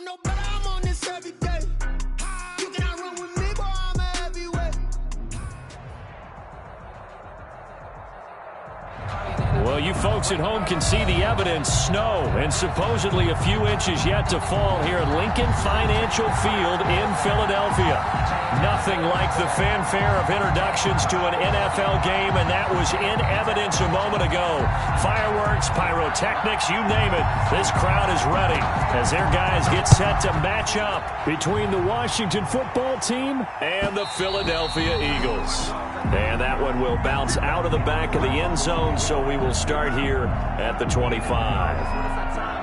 know no better, I'm on this every day. You cannot run with me, boy, I'm a heavyweight. Well, you folks at home can see the evidence. Snow and supposedly a few inches yet to fall here at Lincoln Financial Field in Philadelphia. Nothing like the fanfare of introductions to an NFL game, and that was in evidence a moment ago. Fireworks, pyrotechnics, you name it. This crowd is ready as their guys get set to match up between the Washington football team and the Philadelphia Eagles. And that one will bounce out of the back of the end zone, so we will start here at the 25.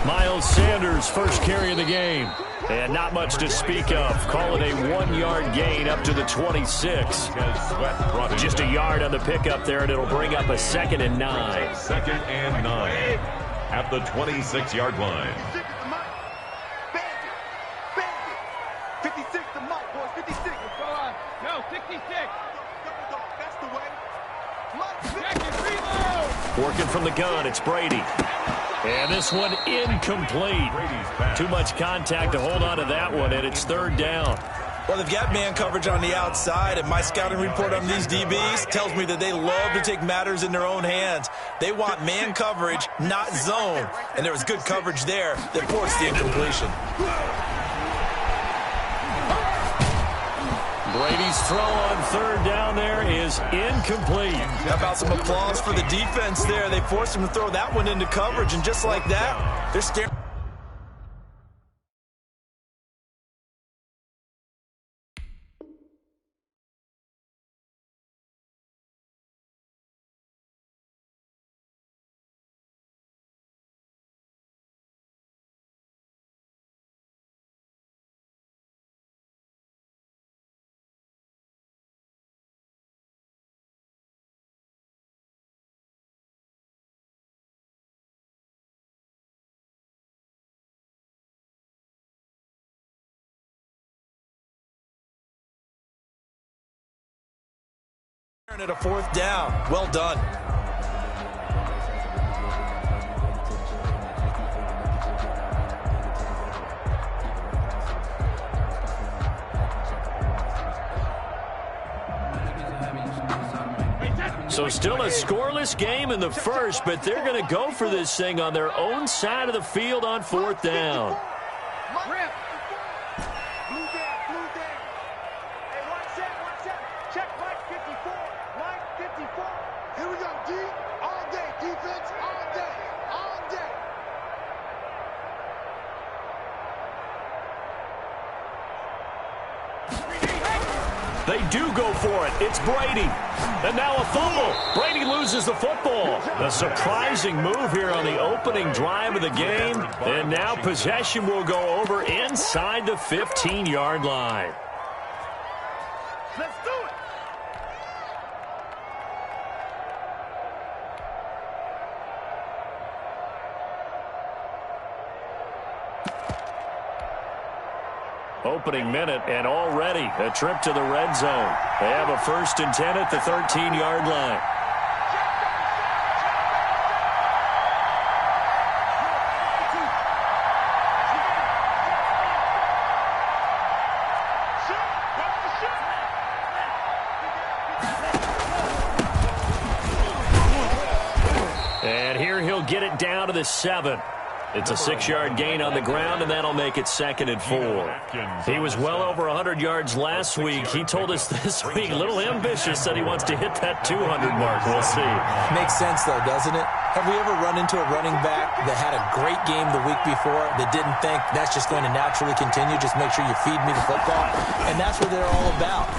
Miles Sanders first carry of the game. And not much to speak of. Call it a 1-yard gain up to the 26. Just a yard on the pickup there, and it'll bring up a 2nd and 9. 2nd and 9 at the 26-yard line. 56 to Mike, boys. 56. No, 66. That's the way. Working from the gun, it's Brady. And this one incomplete. Too much contact to hold on to that one, and it's 3rd down. Well, they've got man coverage on the outside, and my scouting report on these DBs tells me that they love to take matters in their own hands. They want man coverage, not zone. And there was good coverage there that forced the incompletion. Brady's throw on 3rd down there is incomplete. How about some applause for the defense there? They forced him to throw that one into coverage, and just like that, they're staring. At a 4th down. Well done. So still a scoreless game in the first, but they're going to go for this thing on their own side of the field on 4th down. They do go for it. It's Brady. And now a fumble. Brady loses the football. A surprising move here on the opening drive of the game. And now possession will go over inside the 15-yard line. Let's do it. Opening minute, and already a trip to the red zone. They have a 1st and 10 at the 13-yard line. And here he'll get it down to the 7. It's a 6-yard gain on the ground, and that'll make it 2nd and 4. He was well over 100 yards last week. He told us this week, a little ambitious, said he wants to hit that 200 mark. We'll see. Makes sense, though, doesn't it? Have we ever run into a running back that had a great game the week before that didn't think that's just going to naturally continue? Just make sure you feed me the football. And that's what they're all about.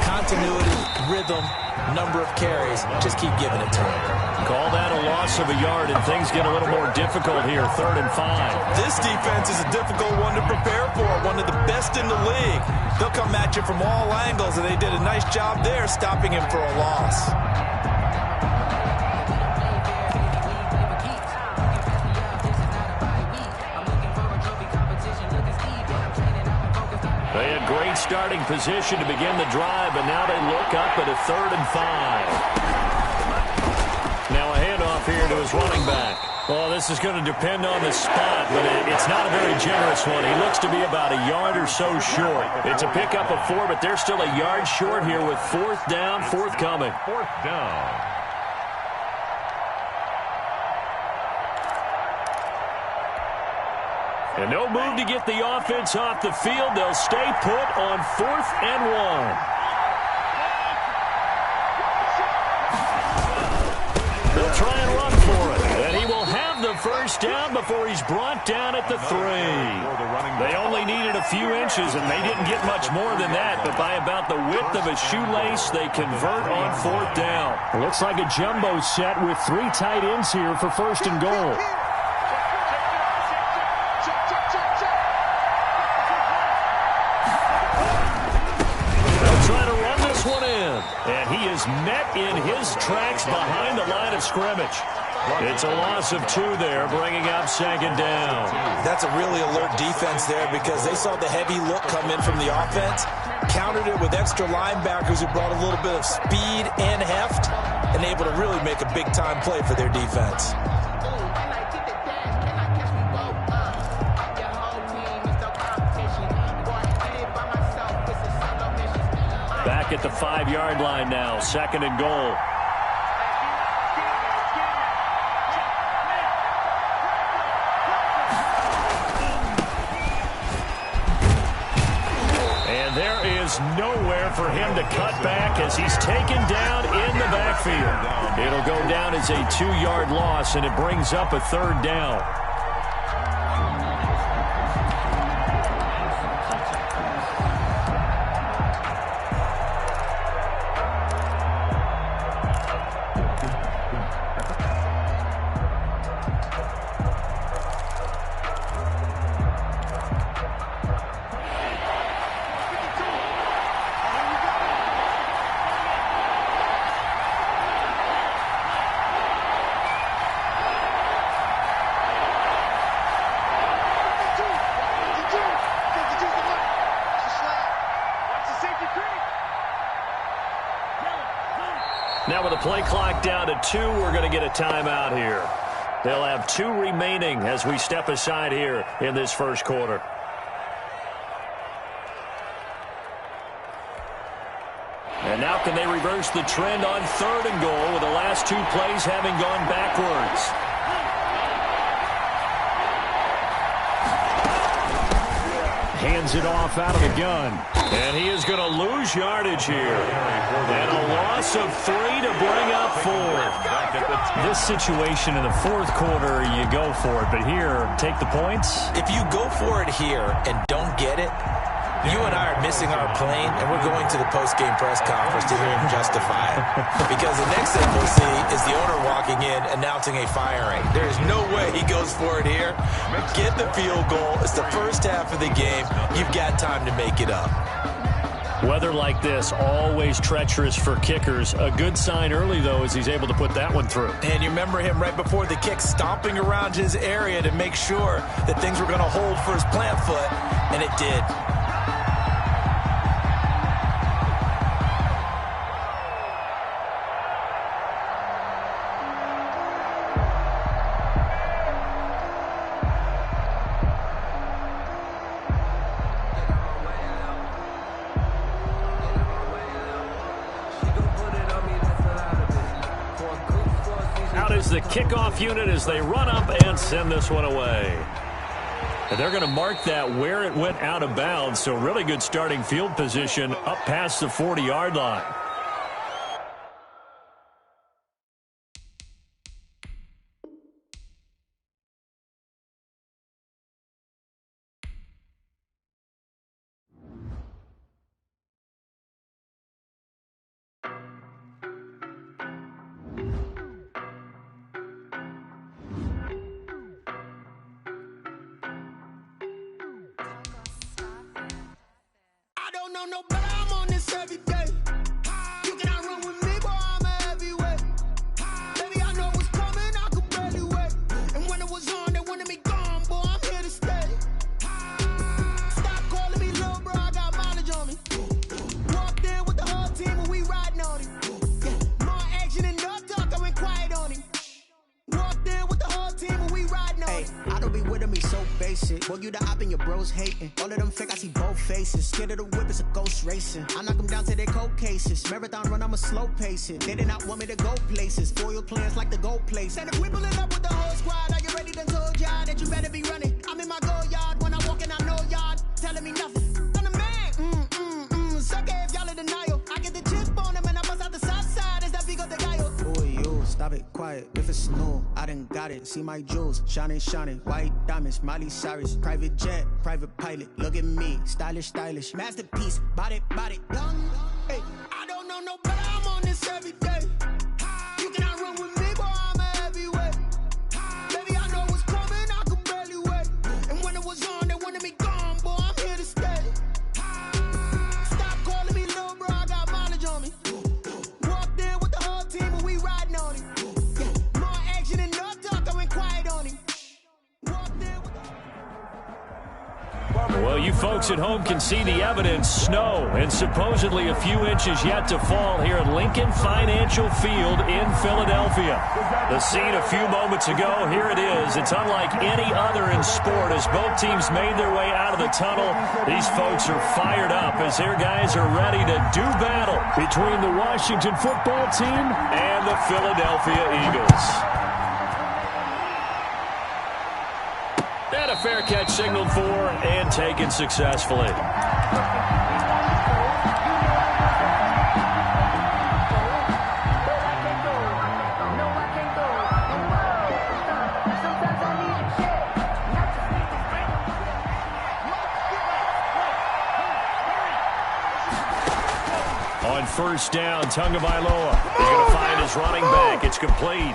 Continuity, rhythm, number of carries. Just keep giving it to him. Call that a loss of a yard, and things get a little more difficult here. 3rd and 5. This defense is a difficult one to prepare for. One of the best in the league. They'll come at you from all angles, and they did a nice job there stopping him for a loss. They had great starting position to begin the drive, and now they look up at a 3rd and 5. Now a handoff here to his running back. Well, this is going to depend on the spot, but it's not a very generous one. He looks to be about a yard or so short. It's a pickup of 4, but they're still a yard short here with 4th down, forthcoming. 4th down. And no move to get the offense off the field. They'll stay put on 4th and 1. They'll try and run for it. And he will have the 1st down before he's brought down at the 3. They only needed a few inches, and they didn't get much more than that. But by about the width of a shoelace, they convert on 4th down. It looks like a jumbo set with 3 tight ends here for 1st and goal. And he is met in his tracks behind the line of scrimmage. It's a loss of 2 there, bringing up 2nd down. That's a really alert defense there because they saw the heavy look come in from the offense, countered it with extra linebackers who brought a little bit of speed and heft, and able to really make a big-time play for their defense. Back at the 5-yard line now, 2nd and goal. And there is nowhere for him to cut back as he's taken down in the backfield. It'll go down as a 2-yard loss, and it brings up a 3rd down. Now with the play clock down to 2, we're going to get a timeout here. They'll have 2 remaining as we step aside here in this 1st quarter. And now can they reverse the trend on 3rd and goal with the last 2 plays having gone backwards? Hands it off out of the gun. And he is going to lose yardage here. And a loss of 3 to bring up 4. This situation in the 4th quarter, you go for it. But here, take the points. If you go for it here and don't get it, you and I are missing our plane, and we're going to the post-game press conference to hear him justify it. Because the next thing we'll see is the owner walking in announcing a firing. There is no way he goes for it here. Get the field goal. It's the first half of the game. You've got time to make it up. Weather like this, always treacherous for kickers. A good sign early, though, is he's able to put that one through. And you remember him right before the kick stomping around his area to make sure that things were going to hold for his plant foot, and it did. The kickoff unit as they run up and send this one away. And they're going to mark that where it went out of bounds, so really good starting field position up past the 40-yard line. No better, I'm on this every day. You cannot run with me, boy, I'm a heavyweight. Baby, I know what's coming, I could barely wait. And when it was on, they wanted me gone, boy, I'm here to stay. Stop calling me little bro, I got you the op and your bros hating. All of them fake, I see both faces. Scared of the whip, it's a ghost racing. I knock them down to their cold cases. Marathon run, I'ma slow pace it. They did not want me to go places. Foil plans like the gold place. And if we pulling up with the whole squad, are you ready to told y'all that you better be running? I'm in my go yard. When I walk in, I know y'all telling me nothing. I'm the man. Sucker if y'all in denial. I get the chip on them and I bust out the south side. Is that big of the guy? Oh, you stop it, quiet. If it's new, I done got it. See my jewels, shining, white diamonds, Miley Cyrus, private jet, private pilot. Look at me, stylish, masterpiece, body, young. Hey, I don't know no better. I'm on this every day. You cannot run with me, boy. I'm a heavyweight. Baby, I know what's coming. I could barely wait. And when it was on, they wanted me gone, boy. I'm here to stay. Stop calling me little bro. I got mileage on me. Walked in with the whole team and we riding on it. Yeah, more action and no talk. I went quiet on him. Walked in with Well, you folks at home can see the evidence. Snow and supposedly a few inches yet to fall here at Lincoln Financial Field in Philadelphia. The scene a few moments ago, here it is. It's unlike any other in sport as both teams made their way out of the tunnel. These folks are fired up as their guys are ready to do battle between the Washington football team and the Philadelphia Eagles. And a fair catch signaled for and taken successfully. On first down, Tagovailoa is going to find his running back. It's complete.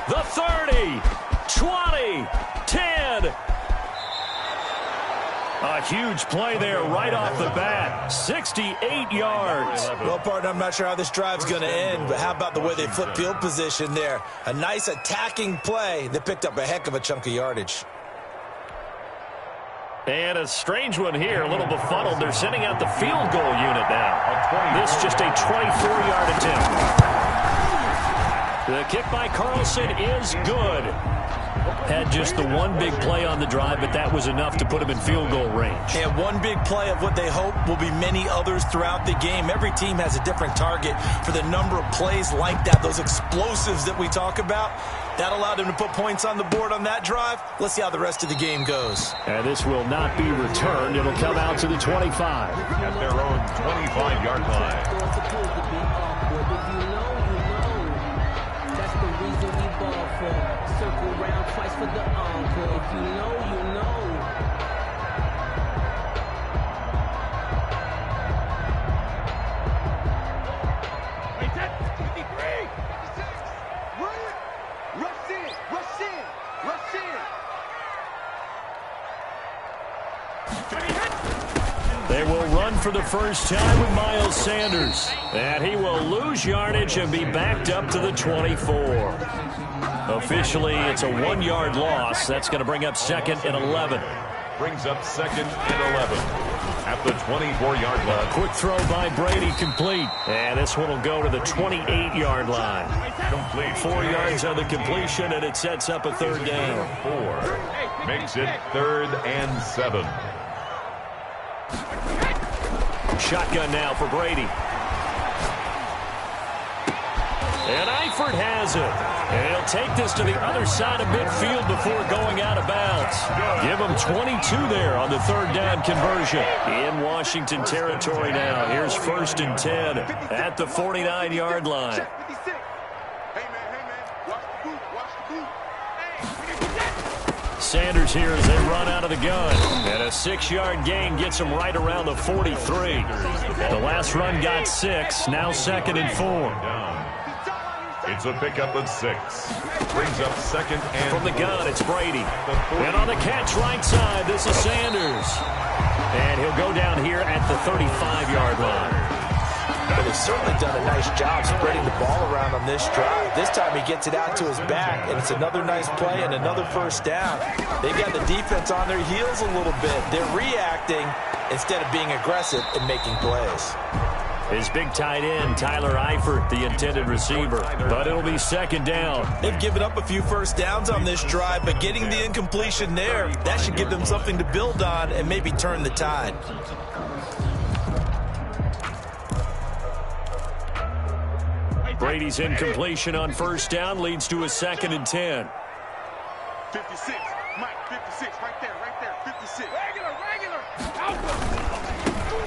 The 30, 20, 10. A huge play there right off the bat. 68 yards. Well, partner, I'm not sure how this drive's going to end, but how about the way they flip field position there? A nice attacking play that picked up a heck of a chunk of yardage. And a strange one here, a little befuddled. They're sending out the field goal unit now. This just a 24-yard attempt. The kick by Carlson is good. Had just the one big play on the drive, but that was enough to put him in field goal range. And one big play of what they hope will be many others throughout the game. Every team has a different target for the number of plays like that, those explosives that we talk about. That allowed them to put points on the board on that drive. Let's see how the rest of the game goes. And this will not be returned. It'll come out to the 25. At their own 25-yard line. Circle round twice for the encore. If you know, you know. Wait, that's 53. 56. Run it. Rush in. Rush in. Rush in. They will run for the first time with Miles Sanders. And he will lose yardage and be backed up to the 24. Officially, it's a 1-yard loss. That's going to bring up 2nd and 11. Brings up 2nd and 11 at the 24-yard line. Quick throw by Brady, complete. And this one will go to the 28-yard line. Complete. 4 yards on the completion, and it sets up a third down. 4 makes it 3rd and 7. Shotgun now for Brady. And Eifert has it. And he'll take this to the other side of midfield before going out of bounds. Give him 22 there on the third down conversion. In Washington territory now. Here's 1st and 10 at the 49-yard line. Sanders here as they run out of the gun. And a 6-yard gain gets him right around the 43. The last run got 6. Now 2nd and 4. It's a pickup of 6. Brings up 2nd and from the gun, it's Brady. And on the catch right side, this is Sanders. And he'll go down here at the 35-yard line. But they've certainly done a nice job spreading the ball around on this drive. This time he gets it out to his back, and it's another nice play and another first down. They've got the defense on their heels a little bit. They're reacting instead of being aggressive and making plays. His big tight end, Tyler Eifert, the intended receiver. But it'll be second down. They've given up a few first downs on this drive, but getting the incompletion there, that should give them something to build on and maybe turn the tide. Brady's incompletion on first down leads to a 2nd and 10. 56. Mike, 56. Right there. 56. Regular.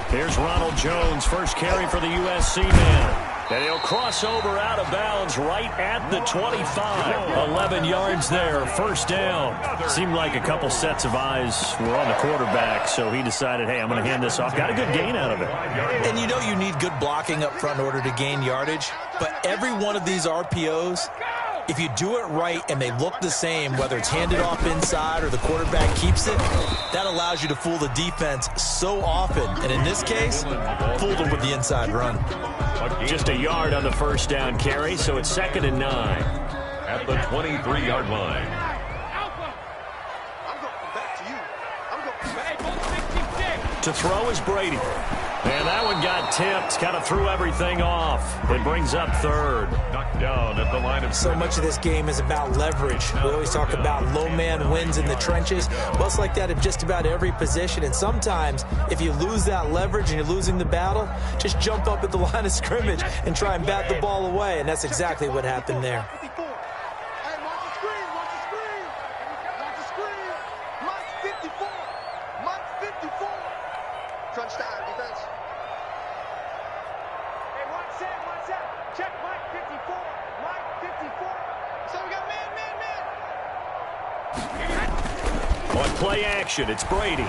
Here's Ronald Jones, first carry for the USC man. And he'll cross over out of bounds right at the 25. 11 yards there, first down. Seemed like a couple sets of eyes were on the quarterback, so he decided, hey, I'm going to hand this off. Got a good gain out of it. And you know you need good blocking up front in order to gain yardage, but every one of these RPOs, if you do it right and they look the same, whether it's handed off inside or the quarterback keeps it, that allows you to fool the defense so often. And in this case, fooled them with the inside run. Just a yard on the first down carry, so it's 2nd and 9. At the 23-yard line. I'm going to come back to you. I'm going to come back. To throw is Brady. And that one got tipped, kind of threw everything off. It brings up 3rd. Knocked down at the line of So much of this game is about leverage. We always talk about low man wins in the trenches. Well, it's like that in just about every position. And sometimes, if you lose that leverage and you're losing the battle, just jump up at the line of scrimmage and try and bat the ball away. And that's exactly what happened there. 54. Hey, watch the screen. Watch the screen. Mike 54. Mike 54. Crunch time, defense. Hey, one set. Check Mike 54. Mike 54. So we got man. On play action, it's Brady.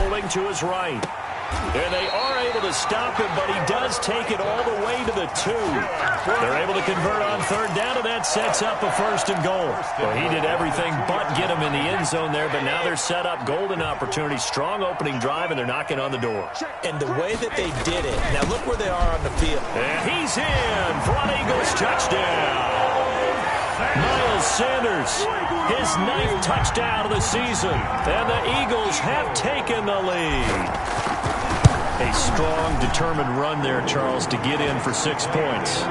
Rolling to his right. And they are able to stop him, but he does take it all the way to the 2. They're able to convert on 3rd down, and that sets up a 1st and goal. Well, he did everything but get him in the end zone there, but now they're set up golden opportunity, strong opening drive, and they're knocking on the door. And the way that they did it, now look where they are on the field. And he's in for an Eagles touchdown. Miles Sanders, his 9th touchdown of the season, and the Eagles have taken the lead. A strong, determined run there, Charles, to get in for 6 points.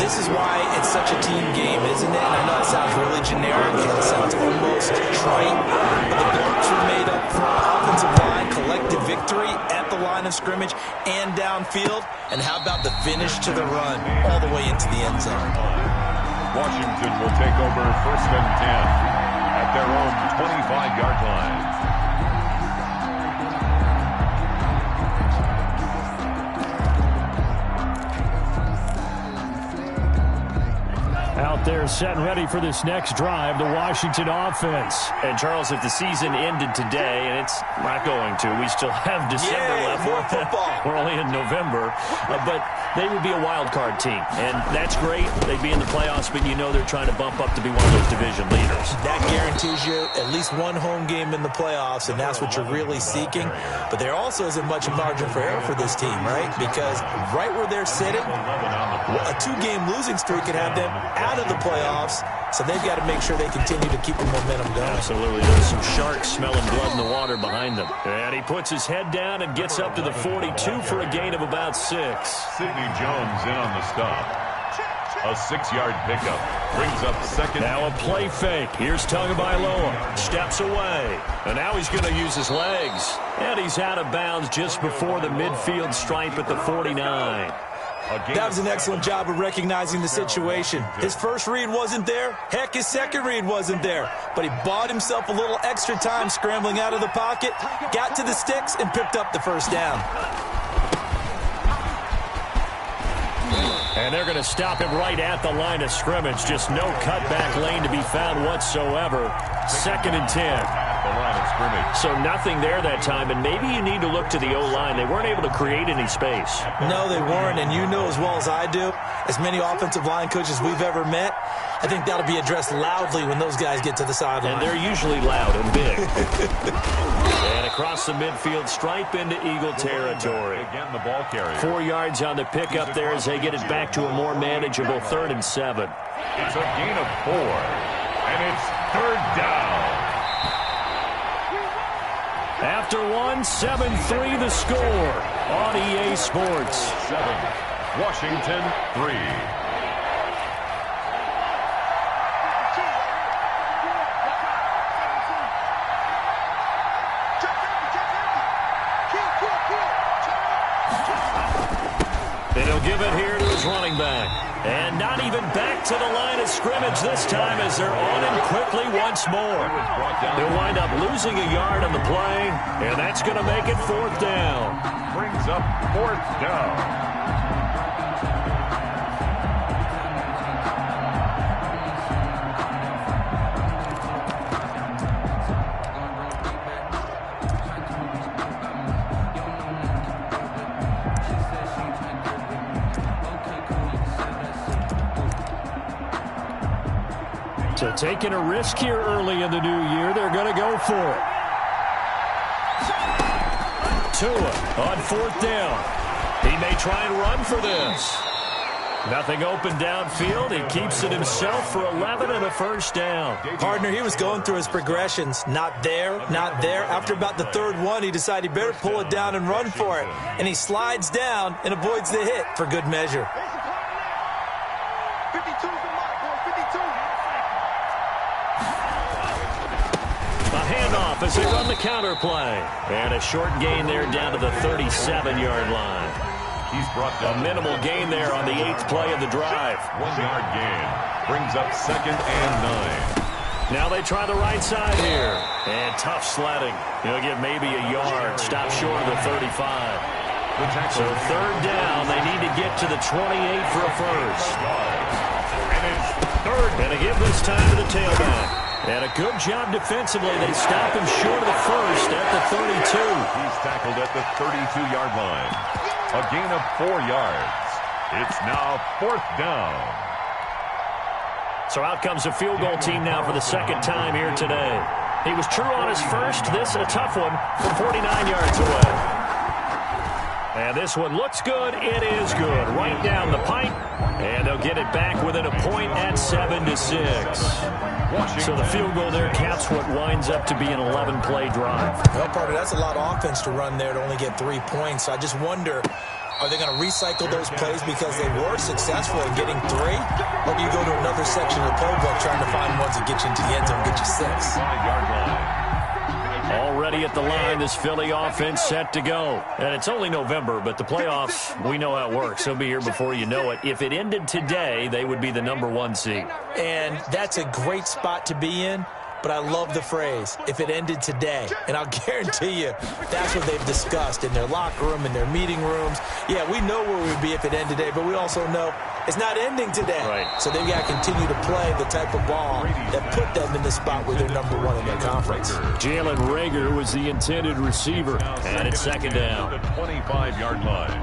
This is why it's such a team game, isn't it? And I know it sounds really generic and it sounds almost trite, but the blocks were made up front, offensive line, collective victory at the line of scrimmage and downfield. And how about the finish to the run all the way into the end zone? Washington will take over 1st and 10 at their own 25-yard line. Out there set and ready for this next drive, the Washington offense. And, Charles, if the season ended today, and it's not going to, we still have December left. More football. We're only in November. But they would be a wild card team. And that's great. They'd be in the playoffs, but you know they're trying to bump up to be one of those division leaders. That guarantees you at least one home game in the playoffs, and that's what you're really seeking. But there also isn't much margin for error for this team, right? Because right where they're sitting, a 2-game losing streak could have them out of the playoffs, so they've got to make sure they continue to keep the momentum going. Absolutely. There's some sharks smelling blood in the water behind them. And he puts his head down and gets up to the 42 for a gain of about 6. Sidney Jones in on the stop. A 6-yard pickup brings up 2nd. Now a play fake. Here's Tagovailoa. Steps away. And now he's going to use his legs. And he's out of bounds just before the midfield stripe at the 49. That was an excellent job of recognizing the situation. His first read wasn't there. Heck, his second read wasn't there. But he bought himself a little extra time scrambling out of the pocket, got to the sticks, and picked up the 1st down. And they're going to stop him right at the line of scrimmage. Just no cutback lane to be found whatsoever. 2nd and 10. The line of scrimmage. So nothing there that time, and maybe you need to look to the O-line. They weren't able to create any space. No, they weren't, and you know as well as I do, as many offensive line coaches we've ever met, I think that'll be addressed loudly when those guys get to the sideline. And they're usually loud and big. And across the midfield stripe into Eagle territory. Again, the ball carrier. 4 yards on the pickup there as they get it back to a more manageable 3rd and 7. It's a gain of 4, and it's 3rd down. After one, 7-3 the score on EA Sports. 7, Washington 3. And he'll give it here to his running back. And not even back to the line of scrimmage this time as they're on him quickly once more. He'll wind up losing a yard on the play, and that's going to make it 4th down. Brings up 4th down. So taking a risk here early in the new year, they're going to go for it. Tua on 4th down. He may try and run for this. Nothing open downfield. He keeps it himself for 11 and a 1st down. Partner, he was going through his progressions. Not there, not there. After about the 3rd one, he decided he better pull it down and run for it. And he slides down and avoids the hit for good measure. 52's the mark, boy. 52. Handoff as they run the counter play. And a short gain there down to the 37-yard line. He's brought down a minimal gain there on the 8th play of the drive. 1-yard gain. Brings up 2nd and 9. Now they try the right side here. And tough sledding. He'll get maybe a yard. Stop short of the 35. So 3rd down. They need to get to the 28 for a first. And it's 3rd. And they give this time to the tailback. And a good job defensively. They stop him short of the first at the 32. He's tackled at the 32-yard line. A gain of 4 yards. It's now 4th down. So out comes a field goal team now for the 2nd time here today. He was true on his first. This a tough one from 49 yards away. And this one looks good. It is good. Right down the pipe. And they'll get it back within a point at 7-6. So the field goal there caps what winds up to be an 11-play drive. Well, partner, that's a lot of offense to run there to only get 3 points. I just wonder, are they going to recycle those plays because they were successful in getting 3? Or do you go to another section of the playbook trying to find ones that get you into the end zone and get you 6? 5-yard line. Already at the line, this Philly offense set to go. And it's only November, but the playoffs, we know how it works. They'll be here before you know it. If it ended today, they would be the #1 seed. And that's a great spot to be in. But I love the phrase, if it ended today. And I'll guarantee you, that's what they've discussed in their locker room, in their meeting rooms. Yeah, we know where we'd be if it ended today, but we also know it's not ending today. Right. So they've got to continue to play the type of ball that put them in the spot where they're #1 in their conference. Jalen Reagor was the intended receiver. And it's 2nd down. The 25-yard line.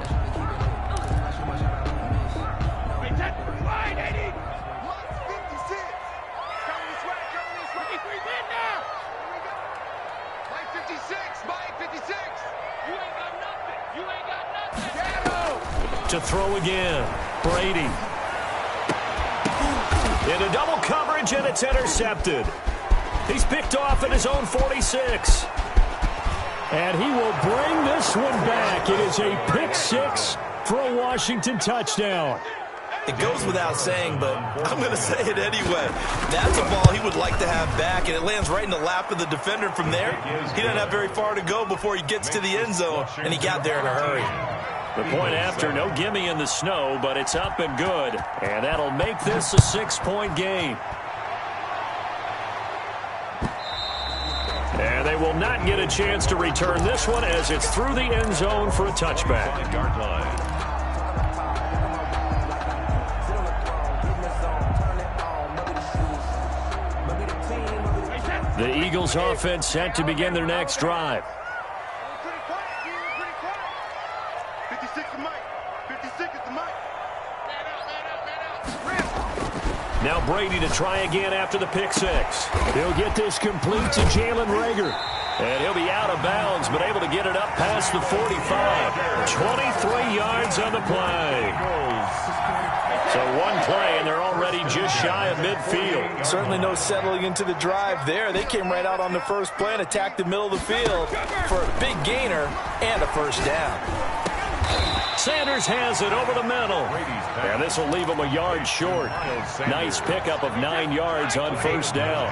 To throw again. Brady. Into double coverage, and it's intercepted. He's picked off at his own 46. And he will bring this one back. It is a pick 6 for a Washington touchdown. It goes without saying, but I'm going to say it anyway. That's a ball he would like to have back, and it lands right in the lap of the defender from there. He doesn't have very far to go before he gets to the end zone, and he got there in a hurry. The point after, no gimme in the snow, but it's up and good. And that'll make this a 6-point game. And they will not get a chance to return this one as it's through the end zone for a touchback. 5-yard line. The Eagles offense set to begin their next drive. Now Brady to try again after the pick 6. He'll get this complete to Jalen Reagor. And he'll be out of bounds, but able to get it up past the 45. 23 yards on the play. So one play, and they're already just shy of midfield. Certainly no settling into the drive there. They came right out on the first play and attacked the middle of the field for a big gainer and a first down. Sanders has it over the middle. And this will leave him a yard short. Nice pickup of 9 yards on first down.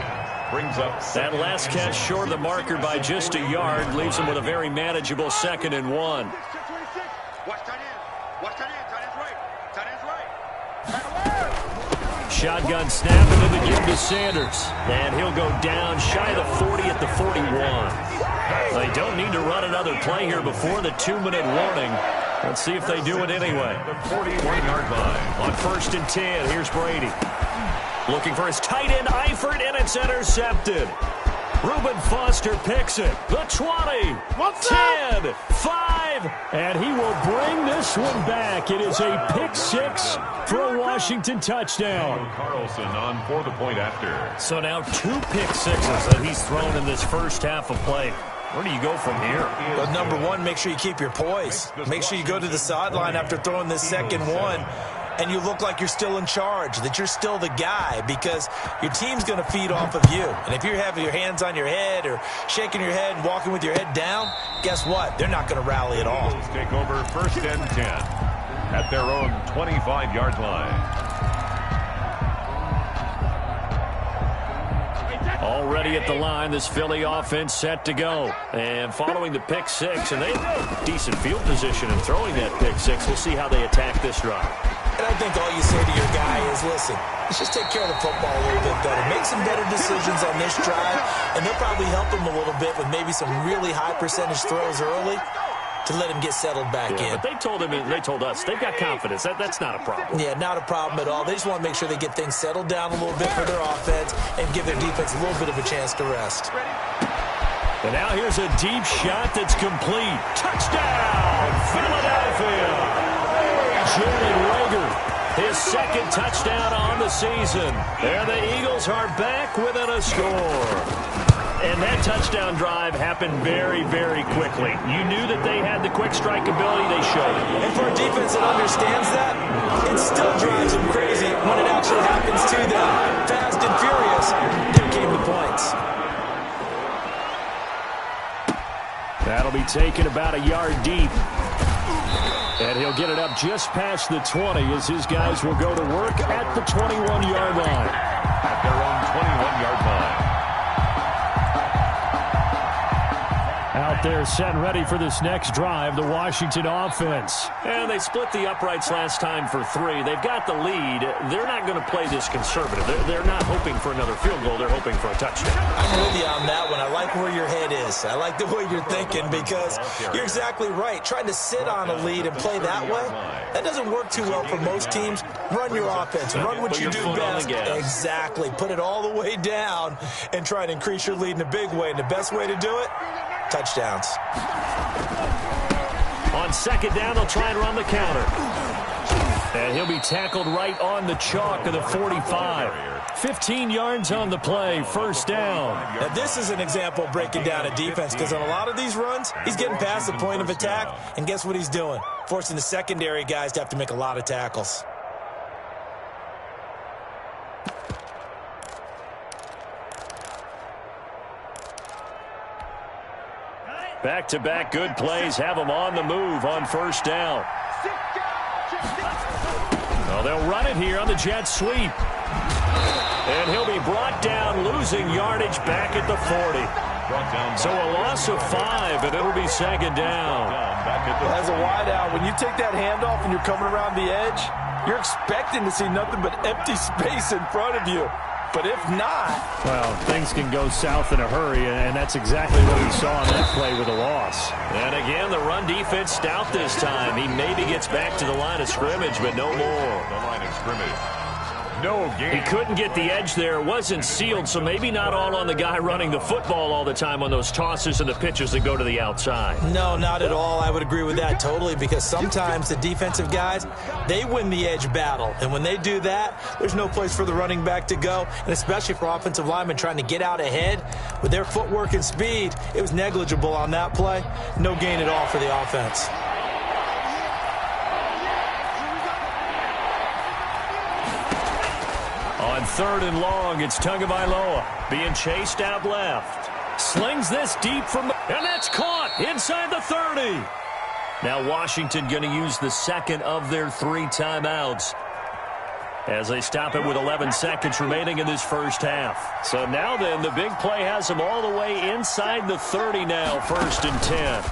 That last catch short of the marker by just a yard leaves him with a very manageable 2nd and 1. Shotgun snap into the game to Sanders. And he'll go down shy of the 40 at the 41. They don't need to run another play here before the 2-minute warning. Let's see if they do it anyway. The 41-yard line. On 1st and 10, here's Brady. Looking for his tight end, Eifert, and it's intercepted. Reuben Foster picks it. The 20, 10, 5, and he will bring this one back. It is a pick 6 for a Washington touchdown. Carlson on for the point after. So now 2 pick 6s that he's thrown in this first half of play. Where do you go from here? But number one, make sure you keep your poise. Make sure you go to the sideline after throwing this second one, and you look like you're still in charge, that you're still the guy, because your team's going to feed off of you. And if you're having your hands on your head or shaking your head and walking with your head down, guess what? They're not going to rally at all. Take over 1st and 10 at their own 25-yard line. Already at the line, this Philly offense set to go. And following the pick 6, and they have decent field position in throwing that pick 6. We'll see how they attack this drive. And I think all you say to your guy is, listen, let's just take care of the football a little bit better. Make some better decisions on this drive, and they'll probably help him a little bit with maybe some really high percentage throws early to let him get settled back in. But they told us they've got confidence. That's not a problem. Yeah, not a problem at all. They just want to make sure they get things settled down a little bit for their offense and give their defense a little bit of a chance to rest. And now here's a deep shot that's complete. Touchdown, Philadelphia! Jalen Reagor, his 2nd touchdown on the season. And the Eagles are back within a score. And that touchdown drive happened very, very quickly. You knew that they had the quick strike ability. They showed it. And for a defense that understands that, it still drives them crazy when it actually happens to them. Fast and furious, there came the points. That'll be taken about a yard deep. And he'll get it up just past the 20 as his guys will go to work at the 21-yard line. At their own 21-yard line. Out there set and ready for this next drive, the Washington offense. And they split the uprights last time for 3. They've got the lead. They're not going to play this conservative. They're not hoping for another field goal. They're hoping for a touchdown. I'm with you on that one. I like where your head is. I like the way you're thinking, because you're exactly right. Trying to sit on a lead and play that way, that doesn't work too well for most teams. Run your offense. Run what you do best. Exactly. Put it all the way down and try and increase your lead in a big way. And the best way to do it, touchdowns. On 2nd down, they'll try and run the counter. And he'll be tackled right on the chalk of the 45. 15 yards on the play, first down. Now, this is an example of breaking down a defense, because on a lot of these runs, he's getting past the point of attack, and guess what he's doing? Forcing the secondary guys to have to make a lot of tackles. Back-to-back good plays have them on the move on first down. Well, they'll run it here on the jet sweep. And he'll be brought down, losing yardage back at the 40. So a loss of 5, and it'll be 2nd down. As a wideout, when you take that handoff and you're coming around the edge, you're expecting to see nothing but empty space in front of you. But if not... well, things can go south in a hurry, and that's exactly what we saw on that play with a loss. And again, the run defense stout this time. He maybe gets back to the line of scrimmage, but no more. The line of scrimmage. No game. He couldn't get the edge there. It wasn't sealed, so maybe not all on the guy running the football all the time on those tosses and the pitches that go to the outside. No, not at all. I would agree with that totally, because sometimes the defensive guys, they win the edge battle. And when they do that, there's no place for the running back to go, and especially for offensive linemen trying to get out ahead. With their footwork and speed, it was negligible on that play. No gain at all for the offense. 3rd and long. It's Tagovailoa being chased out left. Slings this deep from, and that's caught inside the 30. Now Washington going to use the second of their 3 timeouts as they stop it with 11 seconds remaining in this first half. So now then, the big play has them all the way inside the 30 now, 1st and 10.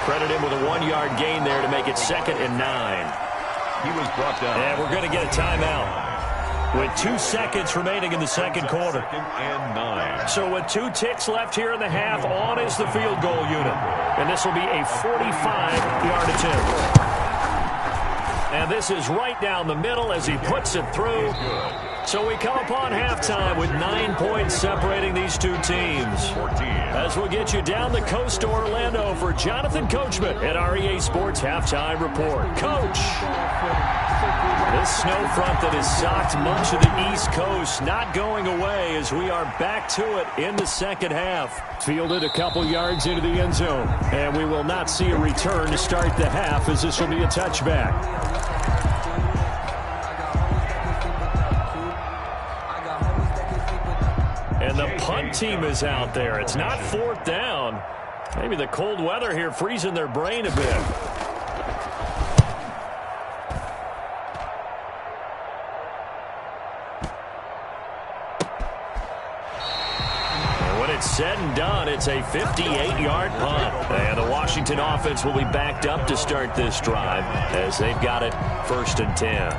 Credit him with a 1-yard gain there to make it 2nd and 9. He was brought down. And we're going to get a timeout with 2 seconds remaining in the second quarter. 2nd and 9. So with 2 ticks left here in the half, on is the field goal unit. And this will be a 45-yard attempt. And this is right down the middle as he puts it through. So we come upon halftime with 9 points separating these two teams. 14. As we'll get you down the coast to Orlando for Jonathan Coachman at REA Sports Halftime Report. Coach, this snow front that has socked much of the East Coast not going away as we are back to it in the second half. Fielded a couple yards into the end zone. And we will not see a return to start the half as this will be a touchback. And the punt team is out there. It's not 4th down. Maybe the cold weather here freezing their brain a bit. And when it's said and done, it's a 58-yard punt. And the Washington offense will be backed up to start this drive as they've got it 1st and 10.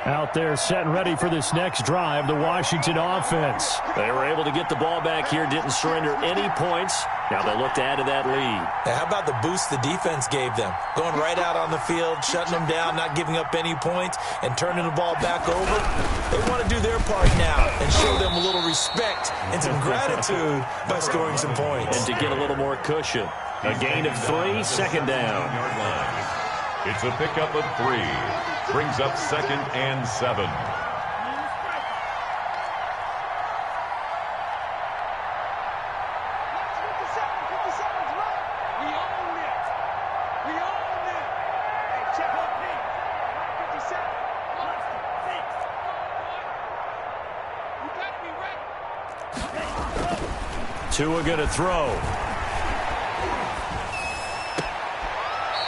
Out there set and ready for this next drive, the Washington offense. They were able to get the ball back here, didn't surrender any points. Now they'll look to add to that lead. How about the boost the defense gave them? Going right out on the field, shutting them down, not giving up any points, and turning the ball back over. They want to do their part now and show them a little respect and some gratitude by scoring some points. And to get a little more cushion. A gain of 3, 2nd down. It's a pickup of 3. Brings up 2nd and 7. Tua going to throw.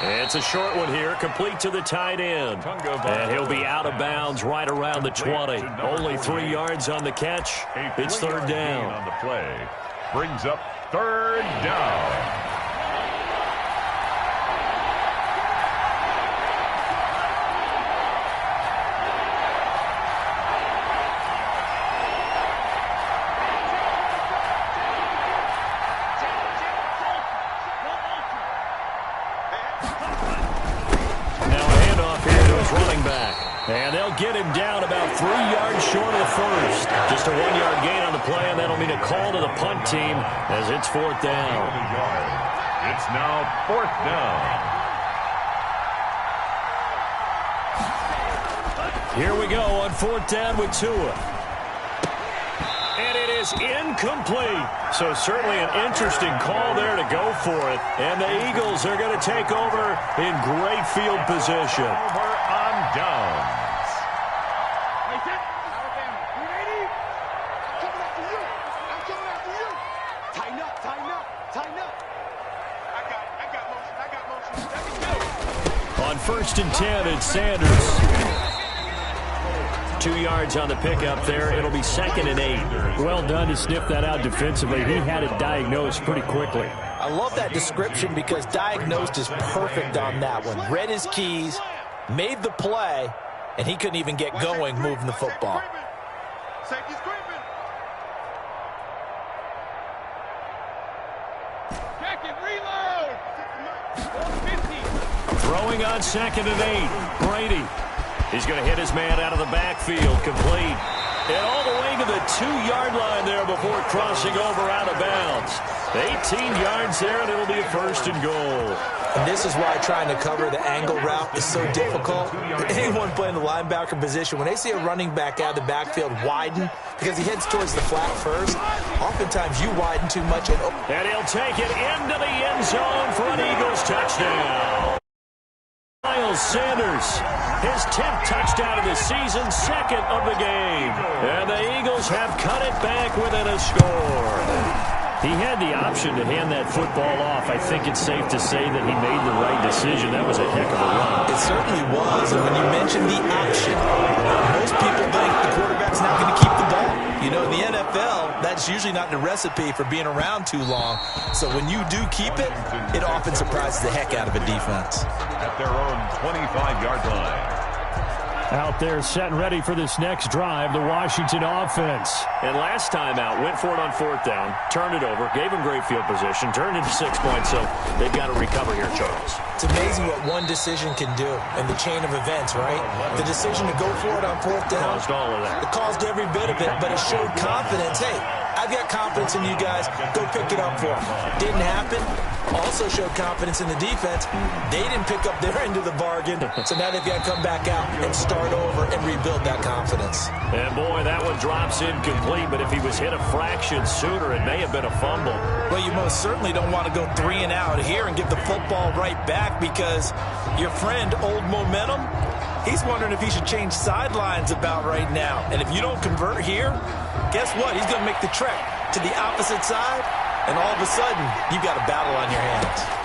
It's a short one here, complete to the tight end. And he'll be out of bounds right around the 20. Only 3 yards on the catch. It's 3rd down. On the play. Brings up 3rd down. And they'll get him down about 3 yards short of the first. Just a 1-yard gain on the play, and that'll mean a call to the punt team as it's 4th down. It's now 4th down. Here we go on 4th down with Tua. And it is incomplete. So certainly an interesting call there to go for it. And the Eagles are going to take over in great field position. Over on downs. On 1st and 10, it's Sanders. 2 yards on the pickup there. It'll be 2nd and 8. Well done to sniff that out defensively. He had it diagnosed pretty quickly. I love that description because diagnosed is perfect on that one. Read his keys, made the play, and he couldn't even get going moving the football. Safety's creeping. Check it, reload. Throwing on 2nd and 8. Brady. He's going to hit his man out of the backfield. Complete. And all the way to the 2-yard line there before crossing over out of bounds. 18 yards there, and it'll be a 1st and goal. And this is why trying to cover the angle route is so difficult. Anyone playing the linebacker position, when they see a running back out of the backfield widen, because he heads towards the flat first, oftentimes you widen too much. And he'll take it into the end zone for an Eagles touchdown. Miles Sanders, his 10th touchdown of the season, 2nd of the game. And the Eagles have cut it back within a score. He had the option to hand that football off. I think it's safe to say that he made the right decision. That was a heck of a run. It certainly was. And when you mention the option, most people think the quarterback's not going to keep the ball. You know, in the NFL, that's usually not the recipe for being around too long. So when you do keep it, it often surprises the heck out of a defense. At their own 25-yard line. Out there set and ready for this next drive, the Washington offense. And last time out, went for it on 4th down, turned it over, gave him great field position, turned into 6 points, so they've got to recover here, Charles. It's amazing what one decision can do in the chain of events, right? The decision to go for it on 4th down. Caused all of that. It caused every bit of it, but it showed confidence. Hey, I've got confidence in you guys. Go pick it up for them. Didn't happen. Also showed confidence in the defense. They didn't pick up their end of the bargain, so now they've got to come back out and start over and rebuild that confidence. And, boy, that one drops incomplete, but if he was hit a fraction sooner, it may have been a fumble. Well, you most certainly don't want to go 3 and out here and give the football right back because your friend, Old Momentum, he's wondering if he should change sidelines about right now. And if you don't convert here, guess what? He's going to make the trek to the opposite side, and all of a sudden, you've got a battle on your hands.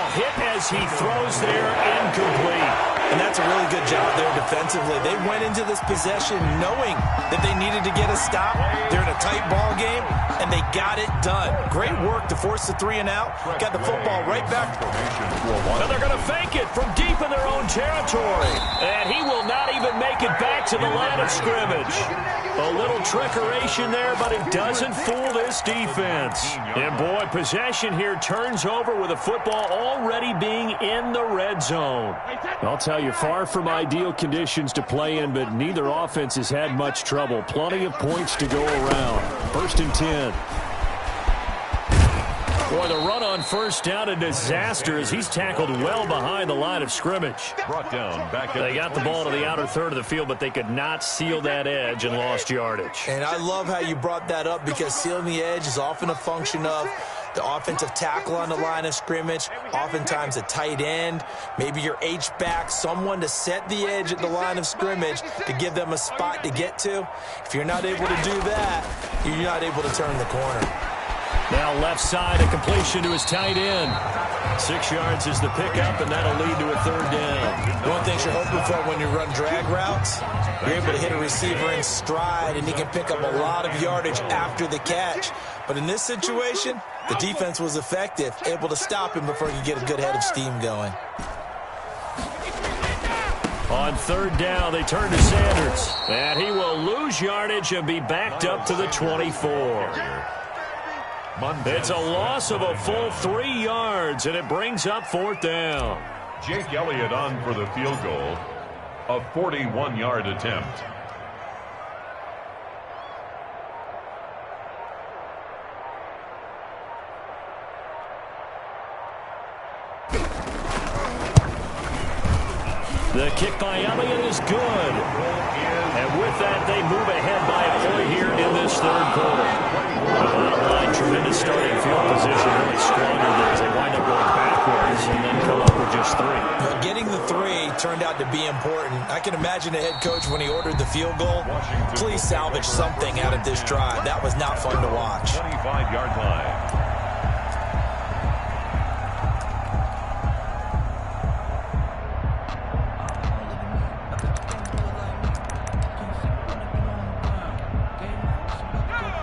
Hit as he throws there, incomplete. And that's a really good job there defensively. They went into this possession knowing that they needed to get a stop. They're in a tight ball game, and they got it done. Great work to force the 3 and out. Got the football right back. And they're going to fake it from deep in their own territory. And he will not even make it back to the line of scrimmage. A little trickeration there, but it doesn't fool this defense. And, boy, possession here turns over with the football already being in the red zone. I'll tell you, far from ideal conditions to play in, but neither offense has had much trouble. Plenty of points to go around. 1st and 10. Boy, the run on 1st down, a disaster as he's tackled well behind the line of scrimmage. Brought down back They got the ball to the outer third of the field, but they could not seal that edge and lost yardage. And I love how you brought that up because sealing the edge is often a function of the offensive tackle on the line of scrimmage, oftentimes a tight end, maybe your H-back, someone to set the edge at the line of scrimmage to give them a spot to get to. If you're not able to do that, you're not able to turn the corner. Now left side, a completion to his tight end. 6 yards is the pickup, and that'll lead to a 3rd down. One thing you're hoping for when you run drag routes, you're able to hit a receiver in stride, and he can pick up a lot of yardage after the catch. But in this situation, the defense was effective, able to stop him before he could get a good head of steam going. On 3rd down, they turn to Sanders. And he will lose yardage and be backed up to the 24. It's a loss of a full 3 yards, and it brings up 4th down. Jake Elliott on for the field goal. A 41-yard attempt. The kick by Elliott is good. And with that, they move ahead by a point here in this 3rd quarter. Bottom line, tremendous starting field position, really squandered there as they wind up going backwards and then come up with just 3. Well, getting the 3 turned out to be important. I can imagine the head coach when he ordered the field goal. Please salvage something out of this drive. That was not fun to watch. 25-yard line.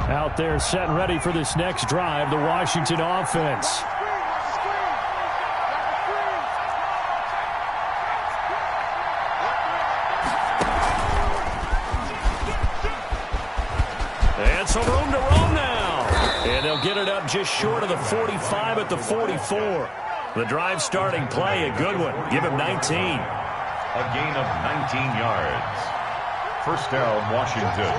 Out there set and ready for this next drive, the Washington offense. And some room to roam now. And they'll get it up just short of the 45 at the 44. The drive starting play, a good one. Give him 19. A gain of 19 yards. 1st down, Washington.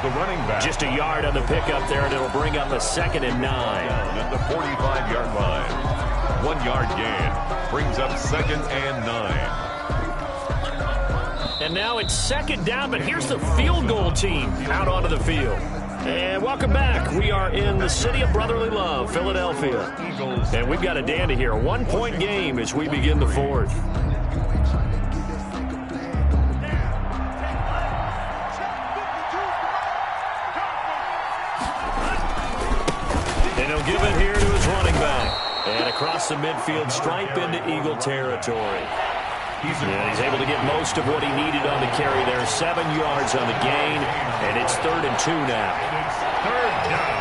the running back. Just a yard on the pickup there, and it'll bring up a 2nd and 9. At the 45-yard line. 1 yard gain. Brings up 2nd and 9. And now it's 2nd down, but here's the field goal team out onto the field. And welcome back. We are in the city of brotherly love, Philadelphia. And we've got a dandy here. 1-point game as we begin the 4th. And he'll give it here to his running back. And across the midfield stripe into Eagle territory. Yeah, he's able to get most of what he needed on the carry there. 7 yards on the gain, and it's 3rd and 2 now. It's 3rd down.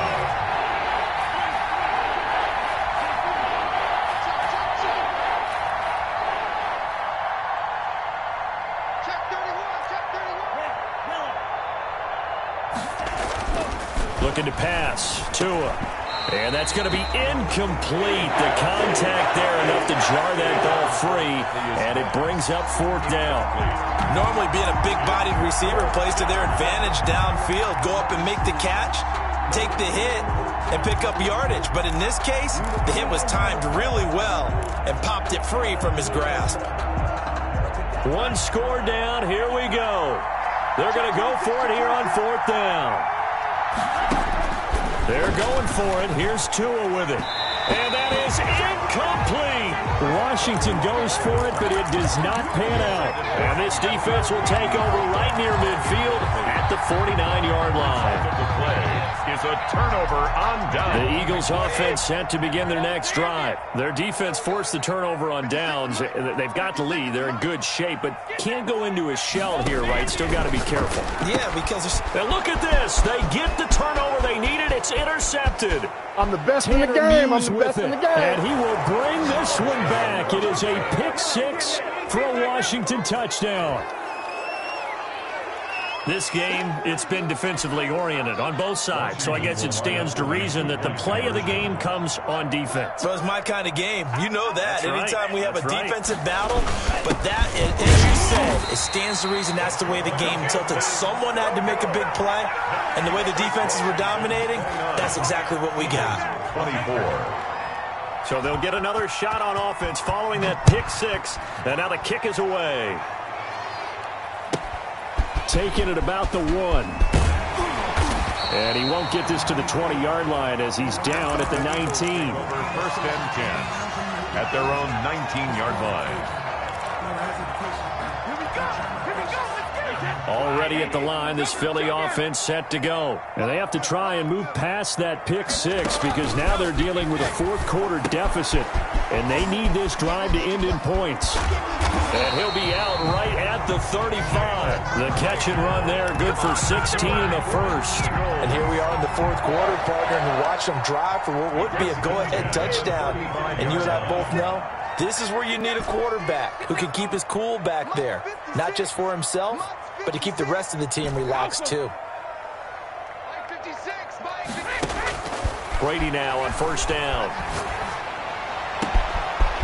Looking to pass. Tua. And that's going to be incomplete. The contact there enough to jar that ball free, and it brings up 4th down. Normally being a big-bodied receiver plays to their advantage downfield. Go up and make the catch, take the hit, and pick up yardage. But in this case, the hit was timed really well and popped it free from his grasp. 1 score down. Here we go. They're going to go for it here on 4th down. They're going for it. Here's Tua with it. And that is incomplete. Washington goes for it, but it does not pan out. And this defense will take over right near midfield at the 49-yard line. The play is a turnover on down. The Eagles offense set to begin their next drive. Their defense forced the turnover on downs. They've got the lead. They're in good shape, but can't go into a shell here, right? Still got to be careful. Yeah, because... And look at this. They get the turnover they needed. It's intercepted. I'm the best in the game. I'm the best in the game. And he will bring this one back. It is a pick 6 for a Washington touchdown. This game, it's been defensively oriented on both sides, so I guess it stands to reason that the play of the game comes on defense. So it's my kind of game. You know that. That's Anytime right. we have That's a right. defensive battle, but that, as you said, it stands to reason that's the way the game tilted. Someone had to make a big play, and the way the defenses were dominating, that's exactly what we got. 24. So they'll get another shot on offense following that pick 6, and now the kick is away. Taking it about the 1. And he won't get this to the 20-yard line as he's down at the 19. Over 1st and 10 at their own 19-yard line. Already at the line, this Philly offense set to go. And they have to try and move past that pick 6 because now they're dealing with a 4th quarter deficit. And they need this drive to end in points. And he'll be out right at the 35. The catch and run there, good for 16 and a first. And here we are in the 4th quarter, partner, and watch them drive for what would be a go-ahead touchdown. And you and I both know this is where you need a quarterback who can keep his cool back there. Not just for himself, but to keep the rest of the team relaxed too. Brady now on 1st down.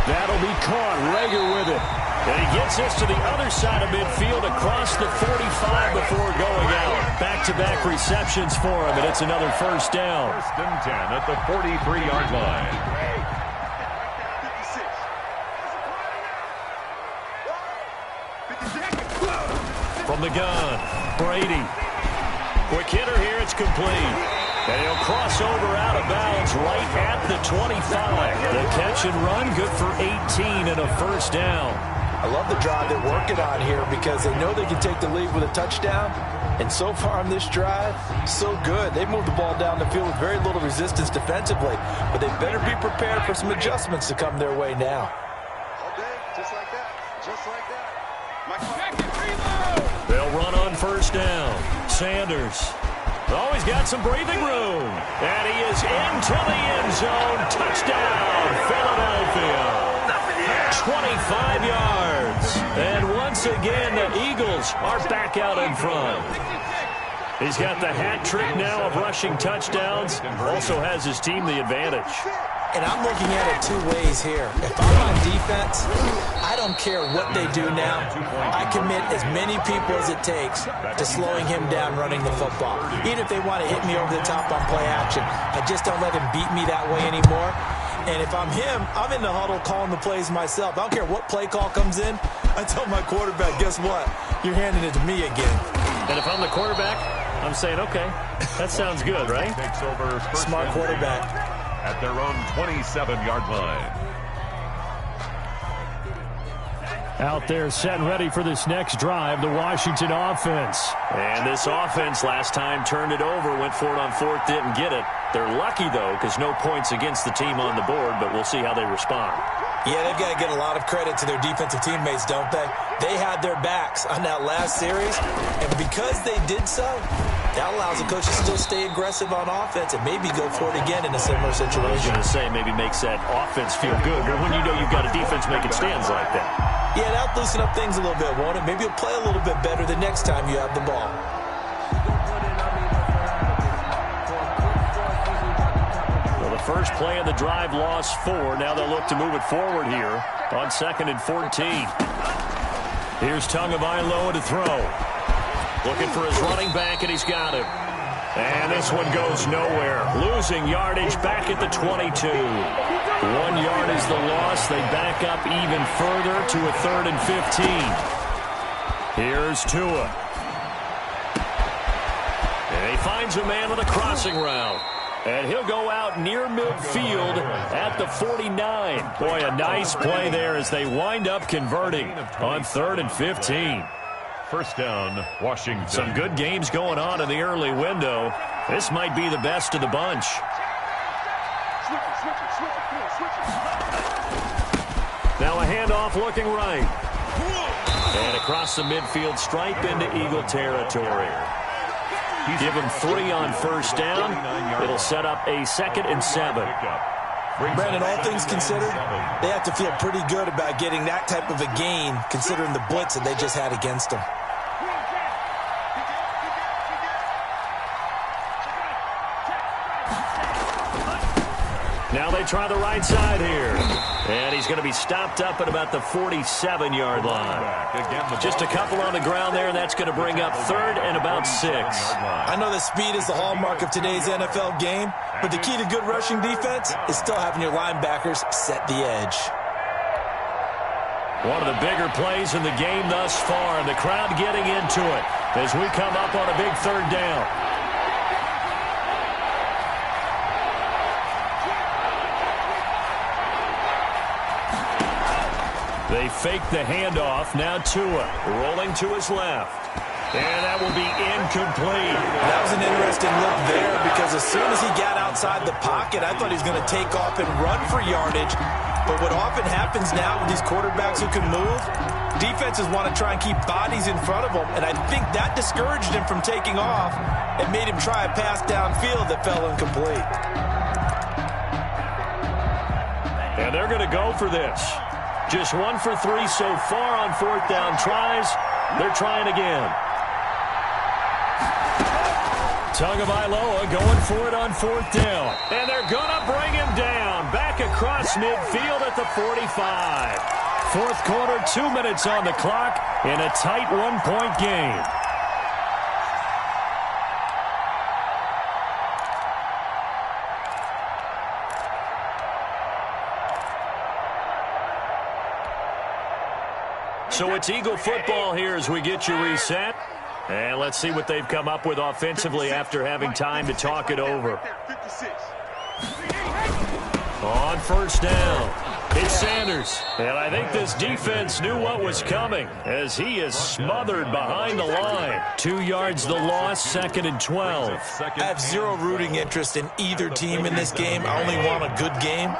That'll be caught. Rager with it. And he gets this to the other side of midfield across the 45 before going out. Back-to-back receptions for him, and it's another 1st down. 1st and 10 at the 43-yard line. From the gun, Brady. Quick hitter here, it's complete. And he'll cross over out of bounds right at the 25. The catch and run, good for 18 and a 1st down. I love the drive they're working on here because they know they can take the lead with a touchdown. And so far on this drive, so good. They moved the ball down the field with very little resistance defensively. But they better be prepared for some adjustments to come their way now. Okay, just like that. Just like that. They'll run on 1st down. Sanders. Oh, he's got some breathing room. And he is into the end zone. Touchdown, Philadelphia. 25 yards. And once again, the Eagles are back out in front. He's got the hat trick now of rushing touchdowns. Also has his team the advantage. And I'm looking at it two ways here. If I'm on defense, I don't care what they do now. I commit as many people as it takes to slowing him down running the football. Even if they want to hit me over the top on play action, I just don't let him beat me that way anymore. And if I'm him, I'm in the huddle calling the plays myself. I don't care what play call comes in. I tell my quarterback, guess what? You're handing it to me again. And if I'm the quarterback, I'm saying, okay, that sounds good, right? Takes over Smart quarterback. At their own 27-yard line. Out there set and ready for this next drive, the Washington offense. And this offense last time turned it over, went for it on fourth, didn't get it. They're lucky, though, because no points against the team on the board, but we'll see how they respond. Yeah, they've got to get a lot of credit to their defensive teammates, don't they? They had their backs on that last series, and because they did so, that allows the coach to still stay aggressive on offense and maybe go for it again in a similar situation. I was going to say maybe makes that offense feel good, but when you know you've got a defense making stands like that. Yeah, that'll loosen up things a little bit, won't it? Maybe you'll play a little bit better the next time you have the ball. Well, the first play of the drive lost 4. Now they'll look to move it forward here on 2nd and 14. Here's Tagovailoa to throw. Looking for his running back, and he's got him. And this one goes nowhere. Losing yardage back at the 22. 1 yard is the loss. They back up even further to a 3rd and 15. Here's Tua. And he finds a man on a crossing route. And he'll go out near midfield at the 49. Boy, a nice play there as they wind up converting on 3rd and 15. First down, Washington. Some good games going on in the early window. This might be the best of the bunch. Now a handoff looking right. And across the midfield stripe into Eagle territory. Give him 3 on first down. It'll set up a 2nd and 7. Brandon, all things considered, they have to feel pretty good about getting that type of a gain considering the blitz that they just had against them. Now they try the right side here. And he's going to be stopped up at about the 47-yard line. Just a couple on the ground there, and that's going to bring up 3rd and about 6. I know that speed is the hallmark of today's NFL game, but the key to good rushing defense is still having your linebackers set the edge. One of the bigger plays in the game thus far, and the crowd getting into it as we come up on a big 3rd down. They fake the handoff. Now Tua rolling to his left. And that will be incomplete. That was an interesting look there because as soon as he got outside the pocket, I thought he was going to take off and run for yardage. But what often happens now with these quarterbacks who can move, defenses want to try and keep bodies in front of them. And I think that discouraged him from taking off and made him try a pass downfield that fell incomplete. And they're going to go for this. Just 1 for 3 so far on 4th down tries. They're trying again. Tagovailoa going for it on 4th down. And they're going to bring him down. Back across midfield at the 45. 4th quarter, 2 minutes on the clock in a tight 1-point game. So it's Eagle football here as we get you reset. And let's see what they've come up with offensively after having time to talk it over. On 1st down, it's Sanders. And I think this defense knew what was coming as he is smothered behind the line. 2 yards the loss, 2nd and 12. I have zero rooting interest in either team in this game. I only want a good game.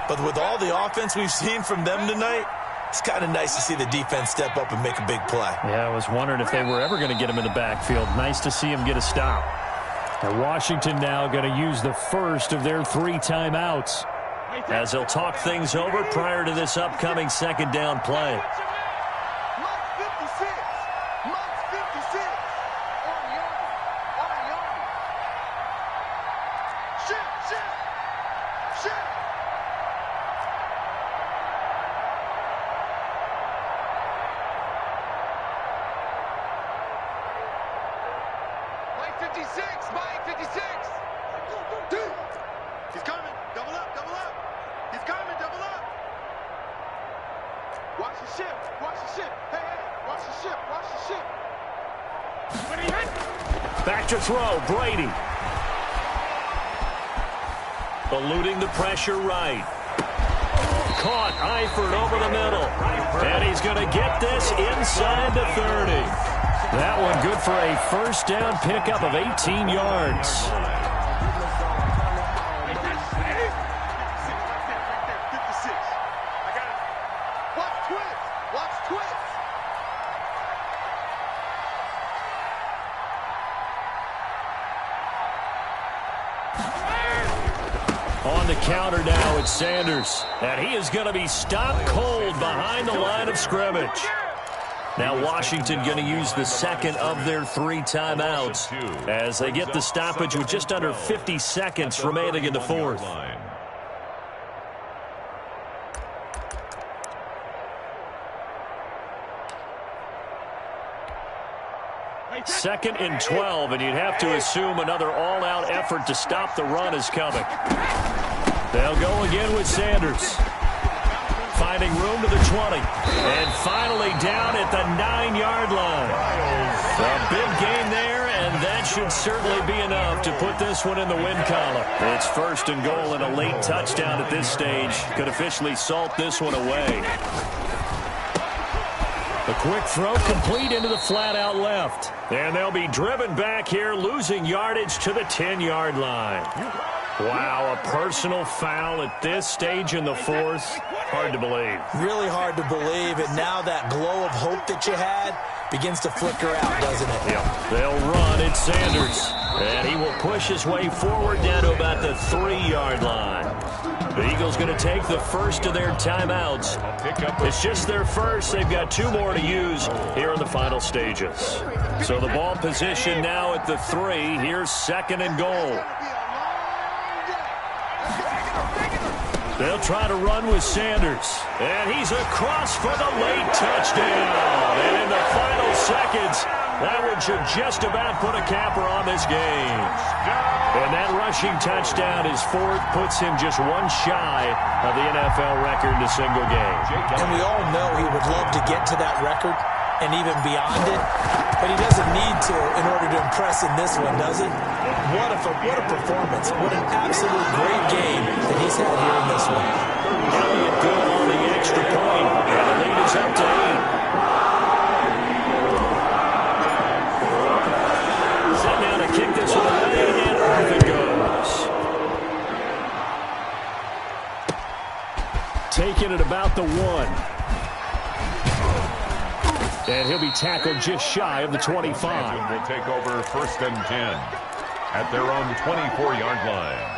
But with all the offense we've seen from them tonight, it's kind of nice to see the defense step up and make a big play. Yeah, I was wondering if they were ever going to get him in the backfield. Nice to see him get a stop. And Washington now going to use the first of their 3 timeouts as they'll talk things over prior to this upcoming 2nd down play. 56, Mike, 56. He's coming. Double up, double up. He's coming, double up. Watch the ship, watch the ship. Hey, hey, watch the ship, watch the ship. Back to throw, Brady. Eluding the pressure right. Caught, Eifert over the middle. And he's going to get this inside the 30. That one good for a first down pickup of 18 yards. On the counter now, it's Sanders. And he is going to be stopped cold behind the line of scrimmage. Now Washington going to use the second of their 3 timeouts as they get the stoppage with just under 50 seconds remaining in the fourth. Second and 12, and you'd have to assume another all-out effort to stop the run is coming. They'll go again with Sanders. Finding room to the 20. And finally down at the 9-yard line. A big gain there, and that should certainly be enough to put this one in the win column. It's first and goal, and a late touchdown at this stage could officially salt this one away. The quick throw complete into the flat out left. And they'll be driven back here, losing yardage to the 10-yard line. Wow, a personal foul at this stage in the fourth. Hard to believe. Really hard to believe, and now that glow of hope that you had begins to flicker out, doesn't it? Yep. They'll run. It's Sanders. And he will push his way forward down to about the 3-yard line. The Eagles going to take the first of their timeouts. It's just their first. They've got 2 more to use here in the final stages. So the ball position now at the 3. Here's second and goal. They'll try to run with Sanders. And he's across for the late touchdown. And in the final seconds, that one should just about put a capper on this game. And that rushing touchdown, his 4th, puts him just 1 shy of the NFL record in a single game. And we all know he would love to get to that record and even beyond it, but he doesn't need to in order to impress in this one, does he? What a performance. What an absolute great game that he's had here in this one. Elliott good on the extra point, and the lead is up to 8. Set down to kick this one away, and off it goes. Taking it about the 1. And he'll be tackled just shy of the 25. Will take over first and 10 at their own 24-yard line.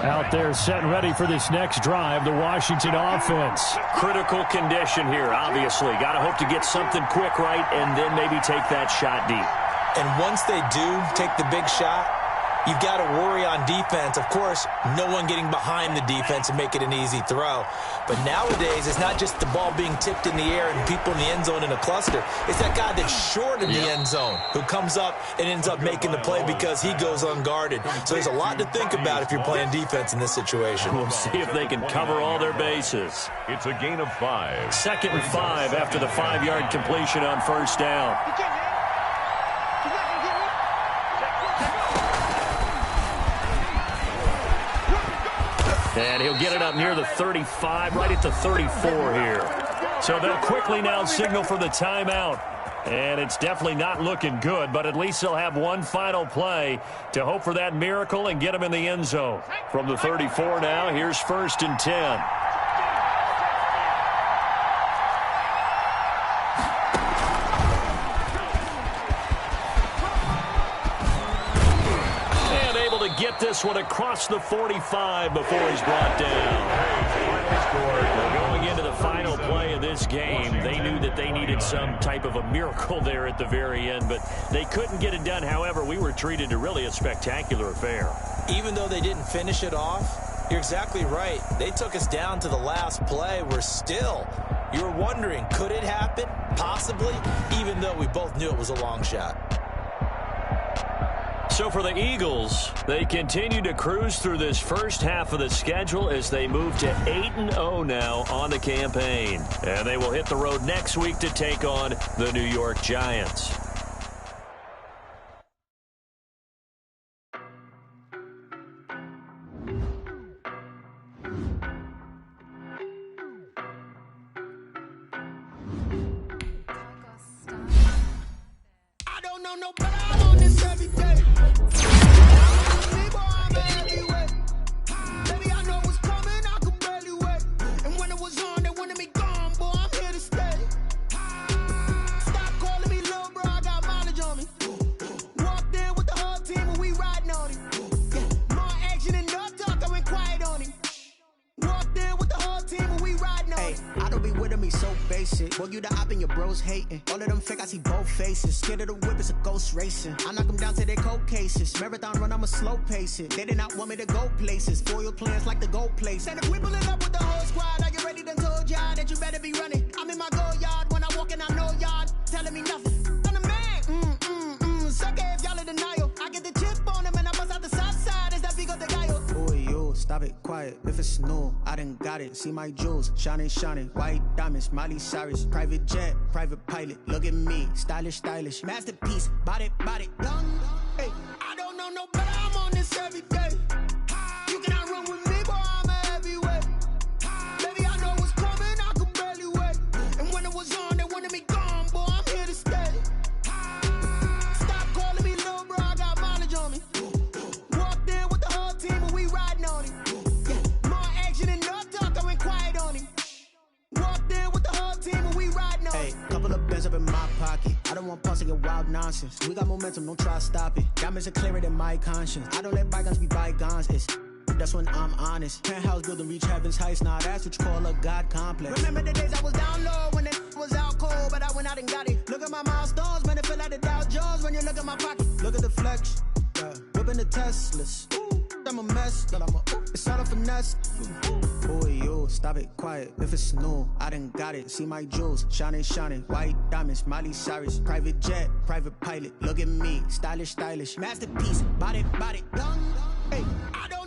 Out there set and ready for this next drive, the Washington offense. Critical condition here, obviously. Got to hope to get something quick right and then maybe take that shot deep. And once they do take the big shot, you've got to worry on defense. Of course, no one getting behind the defense and make it an easy throw. But nowadays, it's not just the ball being tipped in the air and people in the end zone in a cluster. It's that guy that's short in the end zone who comes up and ends up making the play because he goes unguarded. So there's a lot to think about if you're playing defense in this situation. We'll see if they can cover all their bases. It's a gain of 5. Second and 5 after the 5-yard completion on first down. And he'll get it up near the 35, right at the 34 here. So they'll quickly now signal for the timeout. And it's definitely not looking good, but at least they'll have one final play to hope for that miracle and get them in the end zone. From the 34 now, here's first and 10. get this one across the 45 before he's brought down. Going into the final play of this game, they knew that they needed some type of a miracle there at the very end, but they couldn't get it done. However, we were treated to really a spectacular affair. Even though they didn't finish it off, you're exactly right. They took us down to the last play. We're still, you were wondering, could it happen? Possibly, even though we both knew it was a long shot. So for the Eagles, they continue to cruise through this first half of the schedule as they move to 8-0 now on the campaign. And they will hit the road next week to take on the New York Giants. I don't know no better. I'm on this every day. Boy, you the op and your bros hating. All of them fake, I see both faces. Scared of the whip, it's a ghost racing. I knock them down to their cold cases. Marathon run, I'ma slow pace it. They did not want me to go places. Foil plans like the gold place. And if we pulling up with the whole squad, I get ready to told y'all that you better be running. I'm in my go yard. When I walk in, I know y'all telling me nothing. I'm the man. Suck it if y'all in denial. I get the chip on them and I bust out the south side. Is that big of the guy? Boy, yo, stop it, quiet. If it's new, I done got it. See my jewels, shining, white diamonds, Miley Cyrus, private jet, private pilot. Look at me, stylish, masterpiece, body, young. Hey, I don't know no better. I'm on this every day. You cannot run with me, boy. I'm a heavyweight. Baby, I know what's coming. I could barely wait. And when it was on, they wanted me gone, boy. I'm here to stay. Stop calling me little bro. I got mileage on me. Walked in with the whole team and we riding on it. More action and no talk. I went quiet on him. Walked in with the whole team and we riding on it. Hey, couple of bands up in my pocket. I don't want pulse to get wild nonsense. We got momentum, don't try to stop it. Diamonds are clearer than my conscience. I don't let bygones be bygones. That's when I'm honest. Penthouse building, reach heaven's heights. Nah, that's what you call a God complex. Remember the days I was down low when it was out cold, but I went out and got it. Look at my milestones, man, it feel like the Dow Jones when you look at my pocket. Look at the flex, whipping the Teslas. I'm a mess, but it's all a finesse. Boy, yo, stop it, quiet. If it's new, I done got it. See my jewels, shining, white diamonds, Miley Cyrus, private jet, private pilot. Look at me, stylish, masterpiece, body, young. Hey, I don't